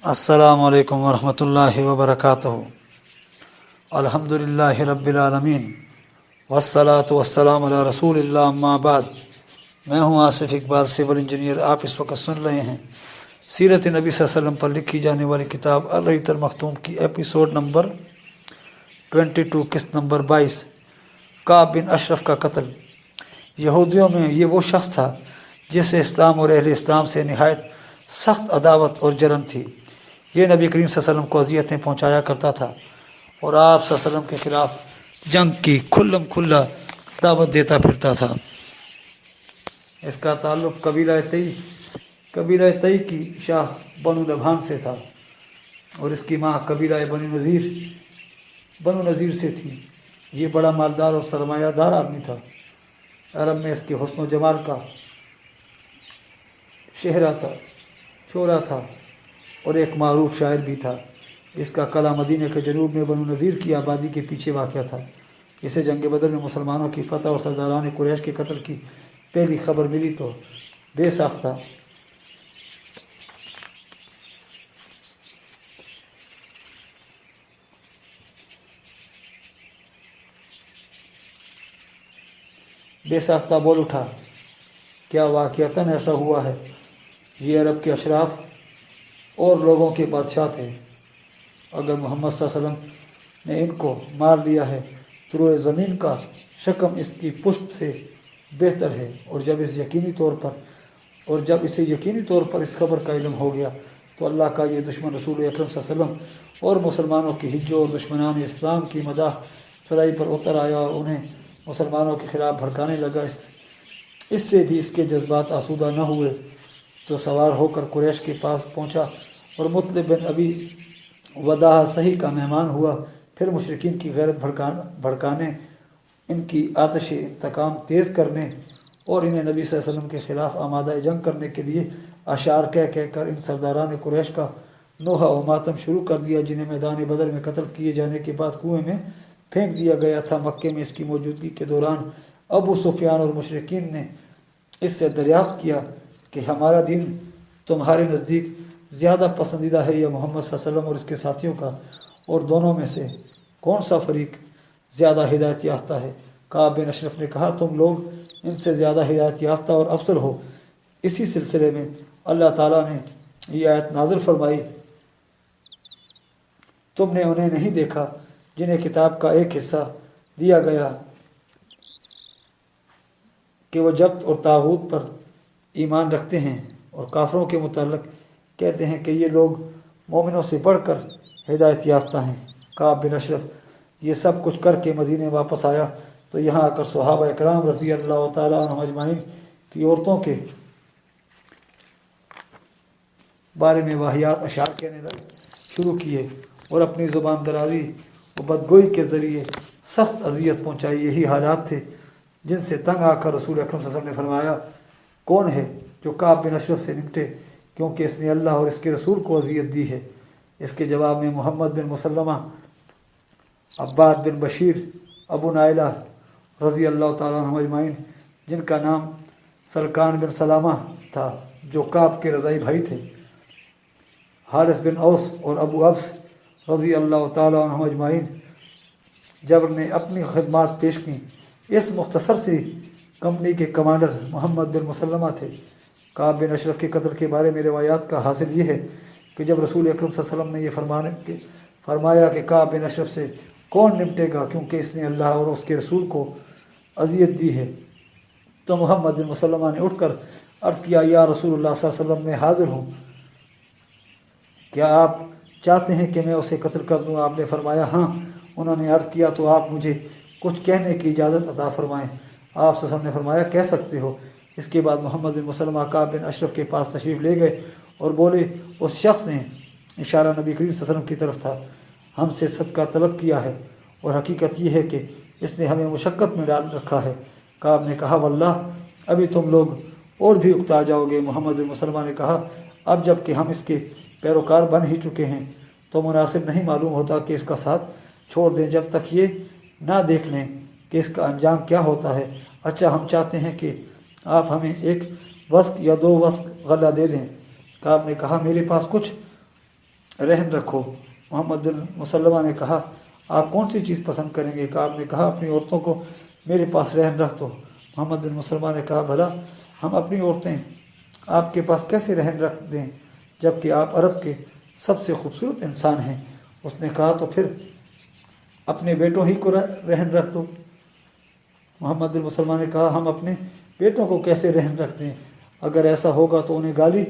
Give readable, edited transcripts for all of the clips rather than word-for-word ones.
अस्सलामु अलैकुम वरहमतुल्लाहि वबरकातुहू। अल्हम्दुलिल्लाहि रब्बिल आलमीन वस्सलातु वस्सलामु अला रसूलिल्लाह अम्मा बाद। मैं हूँ आसिफ इकबाल, सिविल इंजीनियर। आप इस वक्त सुन रहे हैं सीरत नबी सल्लल्लाहु अलैहि वसल्लम पर लिखी जाने वाली किताब अर-रहीत अल-मख्तूम की एपिसोड नंबर 22, किस्त नंबर 22, काब बिन अशरफ का कत्ल। यहूदियों में ये वो शख्स था जिससे इस्लाम और अहले इस्लाम से निहायत सख्त अदावत और जलन थी। ये नबी करीम सल्लल्लाहु अलैहि वसल्लम को अजियतें पहुँचाया करता था और आप सल्लल्लाहु अलैहि वसल्लम के ख़िलाफ़ जंग की खुल्लम खुल्ला दावत देता फिरता था। इसका ताल्लुक़ कबीला तई की शाह बनु नभान से था और इसकी माँ कबीला बनु नज़ीर से थी। ये बड़ा मालदार और सरमायादार आदमी था। अरब में इसके हुस्न व जमाल का शोहरा था और एक मारूफ शायर भी था। इसका कला मदीने के जनूब में बनु नज़ीर की आबादी के पीछे वाक़या था। इसे जंग बदर में मुसलमानों की फतह और सरदारान कुरैश के कत्ल की पहली खबर मिली तो बेसाख्ता बोल उठा, क्या वाक़ियतन ऐसा हुआ है? ये अरब के अशराफ और लोगों के बादशाह थे। अगर मोहम्मद सल्लल्लाहु अलैहि वसल्लम ने इनको मार लिया है तो रोए ज़मीन का शकम इसकी पुष्ट से बेहतर है। और जब इसे यकीनी तौर पर इस खबर का इल्म हो गया तो अल्लाह का ये दुश्मन रसूल अकरम सल्लल्लाहु अलैहि वसल्लम और मुसलमानों की हिज्जों और दुश्मनान इस्लाम की मदाह सराई पर उतर आया और उन्हें मुसलमानों के ख़िलाफ़ भड़काने लगा। इससे भी इसके जज्बात आसूदा न हुए तो सवार होकर कुरैश के पास पहुंचा और मुतलिब बिन अबी वदाह सही का मेहमान हुआ। फिर मुशरिकीन की गैरत भड़काने, इनकी आतिश इंतकाम तेज़ करने और इन्हें नबी सल्लल्लाहु अलैहि वसल्लम के ख़िलाफ़ आमादा जंग करने के लिए अशार कह कर इन सरदारान कुरैश का नोहा व मातम शुरू कर दिया, जिन्हें मैदान बदर में कत्ल किए जाने के बाद कुएँ में फेंक दिया गया था। मक्के में इसकी मौजूदगी के दौरान अबू सुफियान और मुशरिकीन ने इससे दरियाफ़्त किया कि हमारा दीन तुम्हारे नज़दीक ज़्यादा पसंदीदा है या मोहम्मद सल्लल्लाहु अलैहि वसल्लम और इसके साथियों का, और दोनों में से कौन सा फ़रीक ज़्यादा हिदायत याफ्ता है? काब बिन अशरफ ने कहा, तुम लोग इनसे ज़्यादा हिदायत याफ्ता और अफसर हो। इसी सिलसिले में अल्लाह ताला ने ये आयत नाज़िल फरमाई, तुमने उन्हें नहीं देखा जिन्हें किताब का एक हिस्सा दिया गया कि वह जब्त और तागूत पर ईमान रखते हैं और काफरों के मुताल्लिक़ कहते हैं कि ये लोग मोमिनों से बढ़कर हिदायत याफ्ता हैं। काब बिन अशरफ ये सब कुछ करके मदीने वापस आया तो यहाँ आकर सहाबा इकराम रज़ी अल्लाह ताला अन्हुम अजमाइन की औरतों के बारे में वाहियात अशार कहने शुरू किए और अपनी ज़ुबान दराज़ी और बदगोई के ज़रिए सख्त अजियत पहुँचाई। यही हालात थे जिनसे तंग आकर रसूल अकरम सल्लल्लाहु अलैहि वसल्लम ने फरमाया, कौन है जो काब बिन अशरफ से निपटे, क्योंकि इसने अल्लाह और इसके रसूल को अजियत दी है। इसके जवाब में मोहम्मद बिन मुसल्लमा, अब्बाद बिन बशीर, अबू नाइला रज़ी अल्लाह ताला अन्हुम अजमाइन, जिनका नाम सलकान बिन सलामा था, जो काब के रज़ाई भाई थे, हारिस बिन औस और अबू अब्स रज़ी अल्लाह ताला अन्हुम अजमाइन, जब ने अपनी खिदमात पेश की। इस मुख्तसर सी कंपनी के कमांडर मोहम्मद बिन मुसल्लमा थे। काब बिन अशरफ के कत्ल के बारे में रिवायात का हासिल ये है कि जब रसूल अकरम सल्लल्लाहु अलैहि वसल्लम ने ये फरमाया कि काब बिन अशरफ से कौन निपटेगा क्योंकि इसने अल्लाह और उसके रसूल को अजियत दी है, तो मोहम्मद बिन मुसल्लमा ने उठकर अर्ज़ किया, या रसूलुल्लाह सल्लल्लाहु अलैहि वसल्लम मैं हाज़िर हूँ, क्या आप चाहते हैं कि मैं उसे कत्ल कर दूँ? आपने फरमाया हाँ। उन्होंने अर्ज़ किया, तो आप मुझे कुछ कहने की इजाज़त अता फरमाएँ। आप सल्लल्लाहु अलैहि वसल्लम ने फरमाया, कह सकते हो। इसके बाद मोहम्मद बिन मुसल्लमा काब बिन अशरफ के पास तशरीफ़ ले गए और बोले, उस शख्स ने, इशारा नबी करीम सल्लल्लाहु अलैहि वसल्लम की तरफ था, हमसे सदका तलब किया है और हकीकत यह है कि इसने हमें मुशक्क़त में डाल रखा है। काब ने कहा, वल्लाह अभी तुम लोग और भी उकता जाओगे। मोहम्मद बिन मुसल्लमा ने कहा, अब जब कि हम इसके पैरोकार बन ही चुके हैं तो मुनासिब नहीं मालूम होता कि इसका साथ छोड़ दें जब तक ये ना देख लें कि इसका अंजाम क्या होता है। अच्छा, हम चाहते हैं कि आप हमें एक वस्क या 2 वस्क गला दे दें। काब ने कहा, मेरे पास कुछ रहम रखो। मोहम्मद बिन मुसल्लमा ने कहा, आप कौन सी चीज़ पसंद करेंगे? काब ने कहा, अपनी औरतों को मेरे पास रहम रख दो। मोहम्मद बिन मुसल्लमा ने कहा, भला हम अपनी औरतें आपके पास कैसे रहम रख दें जबकि आप अरब के सबसे खूबसूरत इंसान हैं? उसने कहा, तो फिर अपने बेटों ही को रहम रख दो। मोहम्मद बिन मुसल्लमा ने कहा, हम अपने बेटों को कैसे रहम रख दें? अगर ऐसा होगा तो उन्हें गाली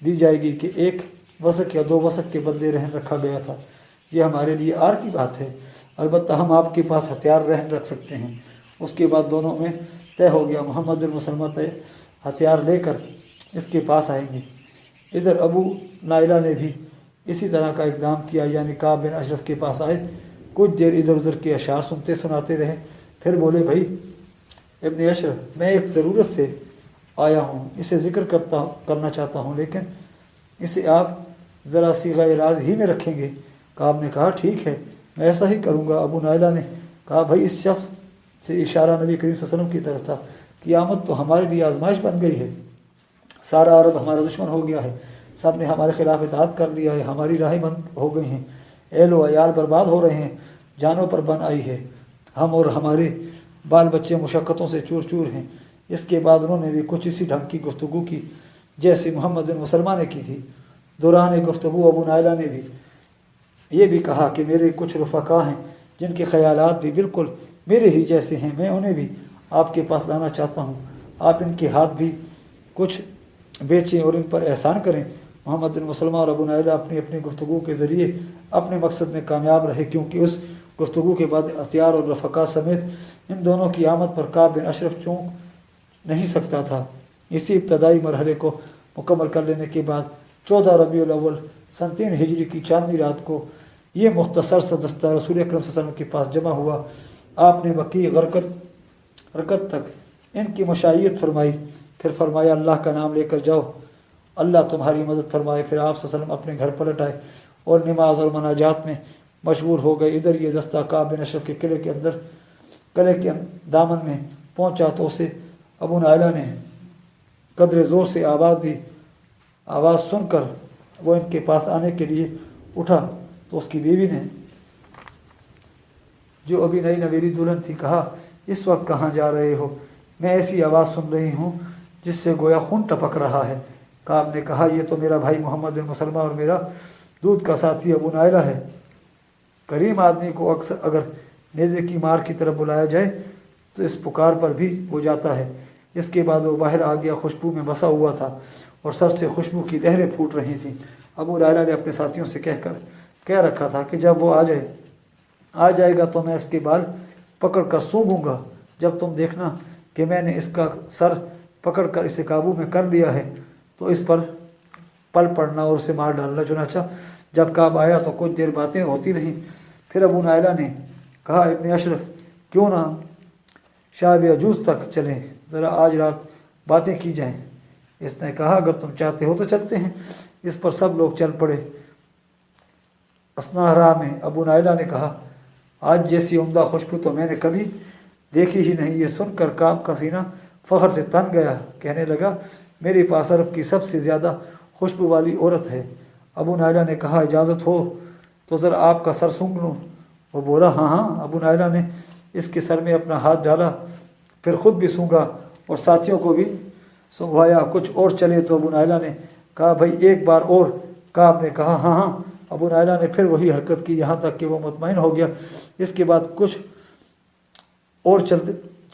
दी जाएगी कि एक वसक या 2 वसक के बदले रहम रखा गया था। ये हमारे लिए आर की बात है। अलबत्ता हम आपके पास हथियार रहम रख सकते हैं। उसके बाद दोनों में तय हो गया, मोहम्मद बिन मुसल्लमा तय हथियार लेकर इसके पास आएंगे। इधर अबू नाइला ने भी इसी तरह का इक़दाम किया, यानी काब बिन अशरफ के पास आए, कुछ देर इधर उधर के अशार सुनते सुनाते रहे, फिर बोले, भाई इब्न अशरफ, मैं एक ज़रूरत से आया हूँ, इसे ज़िक्र करना चाहता हूँ, लेकिन इसे आप ज़रा सीग़ाए राज ही में रखेंगे। काब ने कहा, ठीक है, मैं ऐसा ही करूँगा। अबू नाइला ने कहा, भाई इस शख्स से इशारा नबी करीम सल्लल्लाहु अलैहि वसल्लम की तरफ था, क़यामत तो हमारे लिए आजमाइश बन गई है। सारा अरब हमारा दुश्मन हो गया है, सब ने हमारे खिलाफ इताअत कर लिया है, हमारी राहें बंद हो गई हैं, एहलो अयाल बर्बाद हो रहे हैं, जानों पर बन आई है, हम और हमारे बाल बच्चे मुशक्क़तों से चूर चूर हैं। इसके बाद उन्होंने भी कुछ इसी ढंग की गुफ्तगू की जैसे मोहम्मद बिन मुसल्लमा ने की थी। दौरान गुफ्तगू अबू नाइला ने भी ये भी कहा कि मेरे कुछ रफ़क़ा हैं जिनके ख़यालात भी बिल्कुल मेरे ही जैसे हैं, मैं उन्हें भी आपके पास लाना चाहता हूँ। आप इनके हाथ भी कुछ बेचें और इन पर एहसान करें। मोहम्मद बिन मुसल्लमा और अबू नाइला अपनी अपनी गुफ्तगू के ज़रिए अपने मकसद में कामयाब रहे, क्योंकि उस गुफ्तगू के बाद हथियार और रफ़क़ा समेत इन दोनों की आमद पर काब बिन अशरफ चूक नहीं सकता था। इसी इब्तदाई मरहले को मुकम्मल कर लेने के बाद 14 रबीउल अव्वल सन 3 हिजरी की चांदनी रात को ये मुख्तसर सा दस्ता रसूल अकरम सल्लल्लाहु अलैहि वसल्लम के पास जमा हुआ। आपने बकी गरकत तक इनकी मशाइयत फरमाई, फिर फरमाया, अल्लाह का नाम लेकर जाओ, अल्लाह तुम्हारी मदद फरमाए। फिर आप सल्लल्लाहु अलैहि वसल्लम अपने घर पलट आए और नमाज और मनाजात में मशगूल हो गए। इधर ये दस्ता काब बिन अशरफ के किले के दामन में पहुँचा तो उसे अबू नाइला ने कदरे ज़ोर से आवाज़ दी। आवाज़ सुनकर वो इनके पास आने के लिए उठा तो उसकी बीवी ने, जो अभी नई नवेली दुल्हन थी, कहा, इस वक्त कहाँ जा रहे हो? मैं ऐसी आवाज़ सुन रही हूँ जिससे गोया खून टपक रहा है। काब ने कहा, ये तो मेरा भाई मोहम्मद बिन मुसल्लमा और मेरा दूध का साथी अबू नाइला है। करीम आदमी को अक्सर अगर नेज़े की मार की तरफ बुलाया जाए तो इस पुकार पर भी हो जाता है। इसके बाद वो बाहर आ गया, खुशबू में बसा हुआ था और सर से खुशबू की लहरें फूट रही थीं। अबू नाइला ने अपने साथियों से कह रखा था कि जब वो आ जाएगा तो मैं इसके बाल पकड़ कर सूंघूंगा। जब तुम देखना कि मैंने इसका सर पकड़ कर इसे काबू में कर लिया है तो इस पर पल पड़ना और उसे मार डालना। चुनाचा जब काब आया तो कुछ देर बातें होती रहीं। फिर अबू नाइला ने कहा, इब्न अशरफ, क्यों ना शाब अजूज़ तक चलें, ज़रा आज रात बातें की जाएं। इसने कहा, अगर तुम चाहते हो तो चलते हैं। इस पर सब लोग चल पड़े। असनाहरा में अबू नाइला ने कहा, आज जैसी उम्दा खुशबू तो मैंने कभी देखी ही नहीं। ये सुनकर काब का सीना फ़ख्र से तन गया। कहने लगा, मेरे पास अरब की सबसे ज़्यादा खुशबू वाली औरत है। अबू नाइला ने कहा, इजाज़त हो तो ज़रा आपका सर सूंघ लूँ? वो बोला, हाँ हाँ। अबू नाइला ने इसके सर में अपना हाथ डाला, फिर ख़ुद भी सूंघा और साथियों को भी सूंघवाया। कुछ और चले तो अबू नाइला ने कहा, भाई एक बार और। काब ने कहा, हाँ हाँ। अबू नाइला ने फिर वही हरकत की, यहाँ तक कि वो मुतमईन हो गया। इसके बाद कुछ और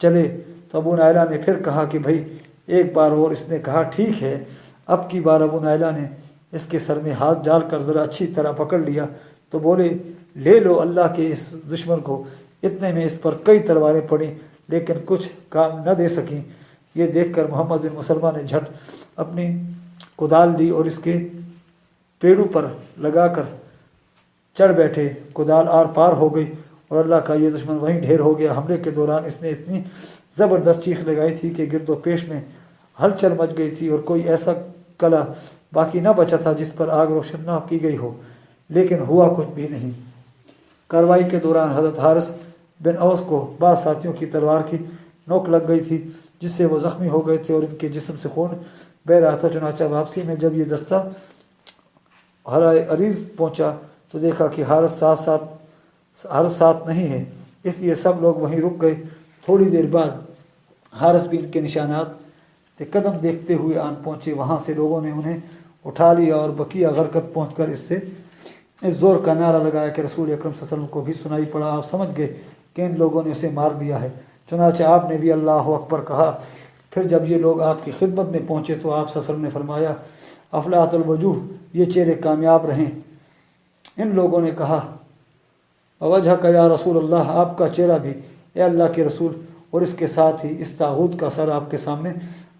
चले तो अबू नाइला ने फिर कहा कि भाई एक बार और। इसने कहा, ठीक है। अब की बार अबू नाइला ने इसके सर में हाथ डालकर ज़रा अच्छी तरह पकड़ लिया तो बोले, ले लो अल्लाह के इस दुश्मन को। इतने में इस पर कई तलवारें पड़ी लेकिन कुछ काम न दे सकीं। ये देखकर मोहम्मद बिन मुसल्लमा ने झट अपनी कुदाल ली और इसके पेड़ों पर लगाकर चढ़ बैठे। कुदाल आर पार हो गई और अल्लाह का ये दुश्मन वहीं ढेर हो गया। हमले के दौरान इसने इतनी ज़बरदस्त चीख लगाई थी कि गिरदो पेश में हलचल मच गई थी और कोई ऐसा कला बाकी न बचा था जिस पर आग रोशन न की गई हो। लेकिन हुआ कुछ भी नहीं। कार्रवाई के दौरान हज़रत हारिस बिन औस को बाद साथियों की तलवार की नोक लग गई थी, जिससे वो ज़ख्मी हो गए थे और इनके जिस्म से खून बह रहा था। चुनाचा वापसी में जब ये दस्ता ہرائے عریض پہنچا تو دیکھا کہ حارث ساتھ نہیں ہے، اس لیے سب لوگ وہیں رک گئے۔ تھوڑی دیر بعد حارث بھی ان کے نشانات قدم دیکھتے ہوئے آن پہنچے۔ وہاں سے لوگوں نے انہیں اٹھا لیا اور بقیہ غرقد پہنچ کر اس زور کا نعرہ لگایا کہ رسول اکرم صلی اللہ علیہ وسلم کو بھی سنائی پڑا۔ آپ سمجھ گئے کہ ان لوگوں نے اسے مار دیا ہے، چنانچہ آپ نے بھی اللہ اکبر کہا۔ پھر جب یہ لوگ آپ کی خدمت میں پہنچے تو آپ صلی اللہ علیہ وسلم نے فرمایا، افلاح الوجوہ، یہ چہرے کامیاب رہیں۔ ان لوگوں نے کہا، وجہ کا یا رسول اللہ، آپ کا چہرہ بھی اے اللہ کے رسول، اور اس کے ساتھ ہی اس طاغوت کا سر آپ کے سامنے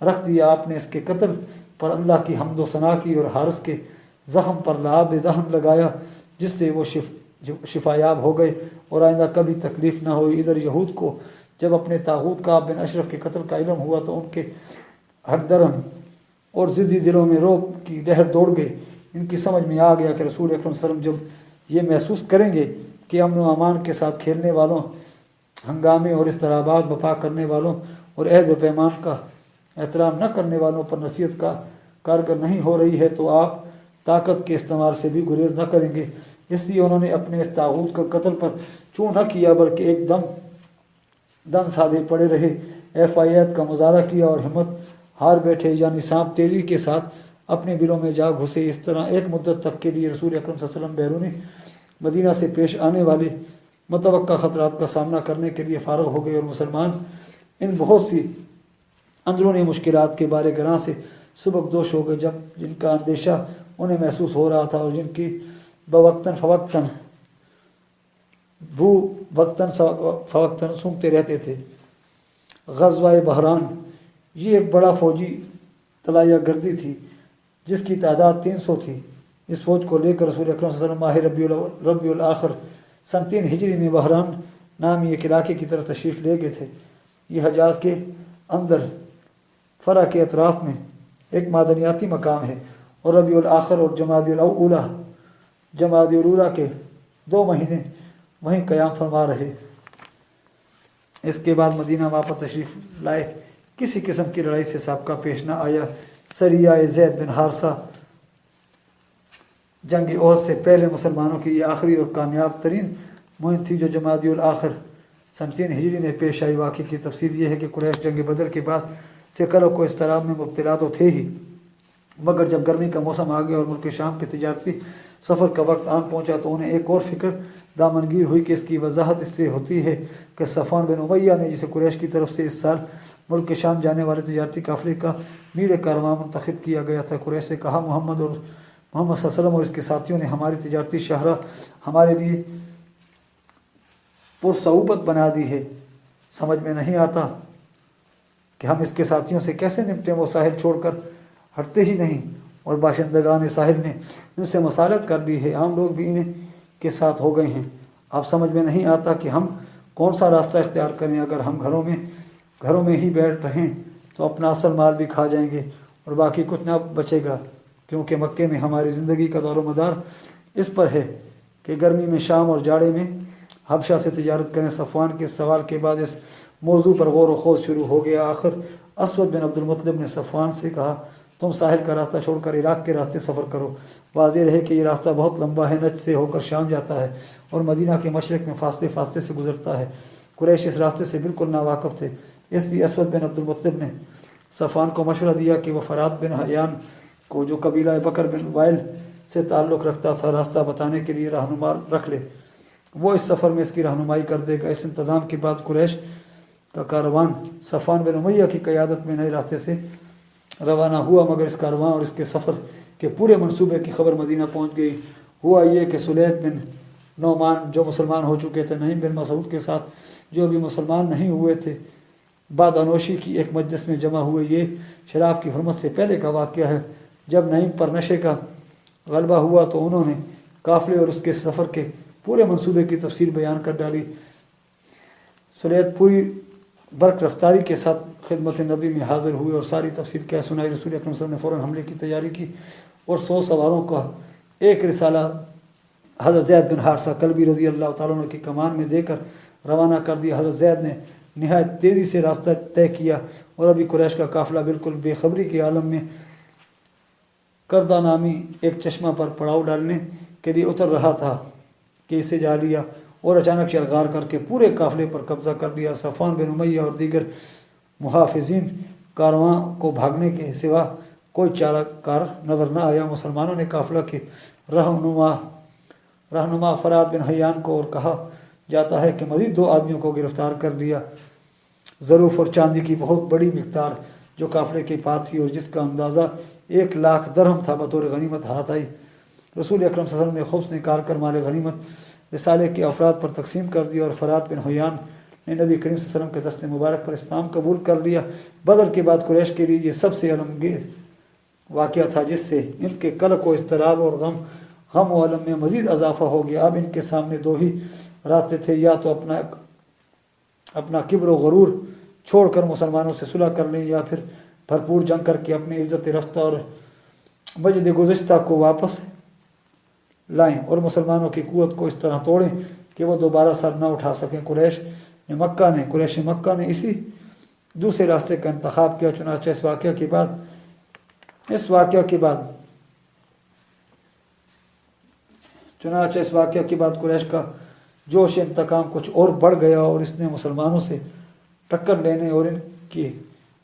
رکھ دیا۔ آپ نے اس کے قتل پر اللہ کی حمد و ثنا کی اور حارث کے زخم پر لعاب دہن لگایا، جس سے وہ شفایاب ہو گئے اور آئندہ کبھی تکلیف نہ ہوئی۔ ادھر یہود کو جب اپنے طاغوت کعب بن اشرف کے قتل کا علم ہوا تو ان کے ہردرم اور ضدی دلوں میں رعب کی لہر دوڑ گئی۔ ان کی سمجھ میں آ گیا کہ رسول اکرم صلی اللہ علیہ وسلم جب یہ محسوس کریں گے کہ امن و امان کے ساتھ کھیلنے والوں، ہنگامے اور اضطرابات بپا کرنے والوں اور عہد و پیمان کا احترام نہ کرنے والوں پر نصیحت کا کارگر نہیں ہو رہی ہے تو آپ طاقت کے استعمال سے بھی گریز نہ کریں گے۔ اس لیے انہوں نے اپنے اس طاغوت کو قتل پر چوں نہ کیا بلکہ ایک دم سادے پڑے رہے، عید کا مظاہرہ کیا اور ہمت ہار بیٹھے، یعنی سانپ تیزی کے ساتھ اپنے بلوں میں جا گھسے۔ اس طرح ایک مدت تک کے لیے رسول اکرم صلی اللہ علیہ وسلم بیرونی مدینہ سے پیش آنے والے متوقع خطرات کا سامنا کرنے کے لیے فارغ ہو گئے، اور مسلمان ان بہت سی اندرونی مشکلات کے بارے گراں سے سبکدوش ہو گئے جن کا اندیشہ انہیں محسوس ہو رہا تھا اور جن کی بوقتاً فوقتاً سونگتے رہتے تھے۔ غزوہ بحران، یہ ایک بڑا فوجی طلائیہ گردی تھی جس کی تعداد 300 تھی۔ اس فوج کو لے کر رسول اکرم صلی اللہ علیہ وسلم ماہ ربیع الاخر سن 3 ہجری میں بحران نامی ایک علاقے کی طرف تشریف لے گئے تھے۔ یہ حجاز کے اندر فرع کے اطراف میں ایک معدنیاتی مقام ہے، اور ربیع الاخر اور جمادی الاولیٰ کے 2 مہینے وہیں قیام فرما رہے۔ اس کے بعد مدینہ واپس تشریف لائے۔ کسی قسم کی لڑائی سے سابقہ پیش نہ آیا۔ سریہ زید بن حارثہ جنگ احد سے پہلے مسلمانوں کی یہ آخری اور کامیاب ترین مہم تھی جو جمادی الاخر سن 3 ہجری میں پیش آئی۔ واقعے کی تفصیل یہ ہے کہ قریش جنگ بدر کے بعد فکر و اضطراب میں مبتلا تو تھے ہی، مگر جب گرمی کا موسم آ گیا اور ملک شام کے تجارتی سفر کا وقت آن پہنچا تو انہیں ایک اور فکر دامنگیر ہوئی کہ اس کی وضاحت اس سے ہوتی ہے کہ صفوان بن امیہ نے، جسے قریش کی طرف سے اس سال ملک شام جانے والے تجارتی قافلے کا میر کارواں منتخب کیا گیا تھا، قریش سے کہا، محمد صلی اللہ علیہ وسلم اور اس کے ساتھیوں نے ہماری تجارتی شاہراہ ہمارے لیے پرصعوبت بنا دی ہے، سمجھ میں نہیں آتا کہ ہم اس کے ساتھیوں سے کیسے نپٹیں۔ وہ ساحل چھوڑ کر ہٹتے ہی نہیں اور باشندگان ساحل نے ان سے مصالحت کر لی ہے، عام لوگ بھی ان کے ساتھ ہو گئے ہیں۔ اب سمجھ میں نہیں آتا کہ ہم کون سا راستہ اختیار کریں۔ اگر ہم گھروں میں ہی بیٹھ رہیں تو اپنا اصل مال بھی کھا جائیں گے اور باقی کچھ نہ بچے گا، کیونکہ مکے میں ہماری زندگی کا دار و مدار اس پر ہے کہ گرمی میں شام اور جاڑے میں حبشہ سے تجارت کریں۔ صفوان کے سوال کے بعد اس موضوع پر غور و خوض شروع ہو گیا۔ آخر اسود بن عبد المطلب نے صفوان سے کہا، تم ساحل کا راستہ چھوڑ کر عراق کے راستے سفر کرو۔ واضح رہے کہ یہ راستہ بہت لمبا ہے، نجد سے ہو کر شام جاتا ہے اور مدینہ کے مشرق میں فاصلے سے گزرتا ہے۔ قریش اس راستے سے بالکل ناواقف تھے، اس لیے اسود بن عبد المطلب نے صفوان کو مشورہ دیا کہ وہ فرات بن حیان کو، جو قبیلہ بکر بن وائل سے تعلق رکھتا تھا، راستہ بتانے کے لیے رہنما رکھ لے، وہ اس سفر میں اس کی رہنمائی کر دے گا۔ اس انتظام کے بعد قریش کا کاروان صفوان بن امیہ کی قیادت میں نئے راستے سے روانہ ہوا، مگر اس کارواں اور اس کے سفر کے پورے منصوبے کی خبر مدینہ پہنچ گئی۔ ہوا یہ کہ سلیط بن نعمان جو مسلمان ہو چکے تھے، نعیم بن مسعود کے ساتھ جو ابھی مسلمان نہیں ہوئے تھے، بعد انوشی کی ایک مجلس میں جمع ہوئے۔ یہ شراب کی حرمت سے پہلے کا واقعہ ہے۔ جب نعیم پر نشے کا غلبہ ہوا تو انہوں نے قافلے اور اس کے سفر کے پورے منصوبے کی تفصیل بیان کر ڈالی۔ سلیط پوری برق رفتاری کے ساتھ خدمت نبی میں حاضر ہوئے اور ساری تفصیل کہہ سنائی۔ رسول اکرم صلی اللہ علیہ وسلم نے فوراً حملے کی تیاری کی اور 100 سواروں کا ایک رسالہ حضرت زید بن حارثہ کلبی رضی اللہ تعالیٰ عنہ کی کمان میں دے کر روانہ کر دیا۔ حضرت زید نے نہایت تیزی سے راستہ طے کیا اور ابھی قریش کا قافلہ بالکل بے خبری کے عالم میں کردہ نامی ایک چشمہ پر پڑاؤ ڈالنے کے لیے اتر رہا تھا کہ اسے جا لیا اور اچانک شرغار کر کے پورے قافلے پر قبضہ کر لیا۔ صفوان بن امیہ اور دیگر محافظین کارواں کو بھاگنے کے سوا کوئی چارہ کار نظر نہ آیا۔ مسلمانوں نے قافلہ کے رہنما فرات بن حیان کو اور کہا جاتا ہے کہ مزید 2 آدمیوں کو گرفتار کر لیا۔ ظروف اور چاندی کی بہت بڑی مقدار جو قافلے کے پاس تھی اور جس کا اندازہ 1,00,000 درہم تھا بطور غنیمت ہاتھ آئی۔ رسول اکرم صلی اللہ علیہ وسلم نے خبز نکال کر مال غنیمت رسالے کے افراد پر تقسیم کر دیا اور فرات بن حیان نے نبی کریم صلی اللہ علیہ وسلم کے دست مبارک پر اسلام قبول کر لیا۔ بدر کے بعد قریش کے لیے یہ سب سے علمگیر واقعہ تھا جس سے ان کے قلق و اضطراب اور غم و علم میں مزید اضافہ ہو گیا۔ اب ان کے سامنے 2 ہی راستے تھے، یا تو اپنا کبر و غرور چھوڑ کر مسلمانوں سے صلح کر لیں یا پھر بھرپور جنگ کر کے اپنی عزت رفتہ اور مجد گزشتہ کو واپس لائیں اور مسلمانوں کی قوت کو اس طرح توڑیں کہ وہ دوبارہ سر نہ اٹھا سکیں۔ قریش مکہ نے اسی دوسرے راستے کا انتخاب کیا۔ چنانچہ اس واقعہ کے بعد قریش کا جوش انتقام کچھ اور بڑھ گیا اور اس نے مسلمانوں سے ٹکر لینے اور ان کی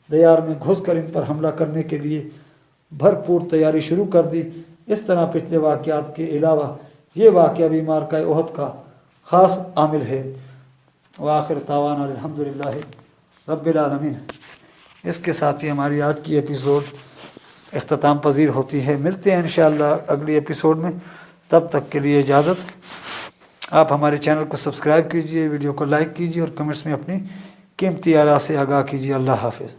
دیار میں گھس کر ان پر حملہ کرنے کے لیے بھرپور تیاری شروع کر دی۔ اس طرح پچھلے واقعات کے علاوہ یہ واقعہ بھی معرکہ احد کا خاص عامل ہے۔ وآخر دعوانا الحمدللہ رب العالمین۔ اس کے ساتھ ہی ہماری آج کی ایپیسوڈ اختتام پذیر ہوتی ہے۔ ملتے ہیں انشاءاللہ اگلی ایپیسوڈ میں، تب تک کے لیے اجازت۔ آپ ہمارے چینل کو سبسکرائب کیجئے، ویڈیو کو لائک کیجئے اور کمنٹس میں اپنی قیمتی آراء سے آگاہ کیجئے۔ اللہ حافظ۔